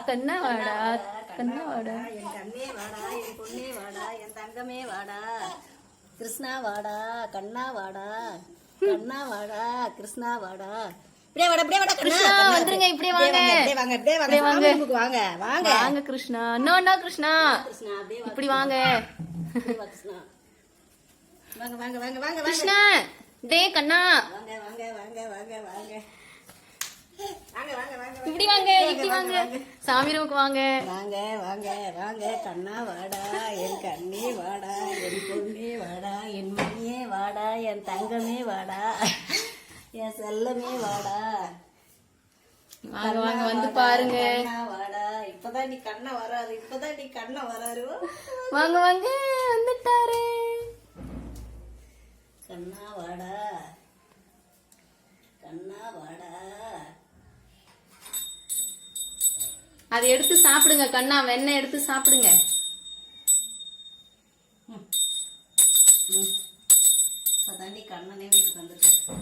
கண்ணா வாடா கண்ணா வாடா என் கண்ணே வாடா என் பொண்ணே வாடா என் தங்கமே வாடா கிருஷ்ணா வாடா கண்ணா வாடா கண்ணா வாடா கிருஷ்ணா வாடா இப்படியே வாடா இப்படியே வாடா கிருஷ்ணா வந்துருங்க இப்படி வாங்க அப்படியே வாங்க வாங்க வாங்க வாங்க கிருஷ்ணா நோ கிருஷ்ணா கிருஷ்ணா அப்படியே இப்படி வாங்க கிருஷ்ணா வாங்க வாங்க வாங்க வாங்க கிருஷ்ணா டே கண்ணா வாங்க வாங்க வாங்க வாங்க வாங்க வாங்க வாங்க வாங்க இப்படி வாங்க இப்படி வாங்க சாமி ரூமுக்கு வாங்க வாங்க வாங்க வாங்க கண்ணா வாடா என் கண்ணே வாடா என் பொண்ணே வாடா என் மணியே வாடா என் தங்கமே வாடா என் செல்லமே வாடா வாங்க வாங்க வந்து பாருங்க கண்ணா வாடா இப்பதான் நீ கண்ணா வராது இப்பதான் நீ கண்ணா வராரு வாங்க வாங்க வந்துட்டாரு கண்ணா வாடா கண்ணா வாடா அதை எடுத்து சாப்பிடுங்க கண்ணா வெண்ணெய் எடுத்து சாப்பிடுங்க இப்பதான் நீ கண்ணனே வீட்டுக்கு வந்துட்ட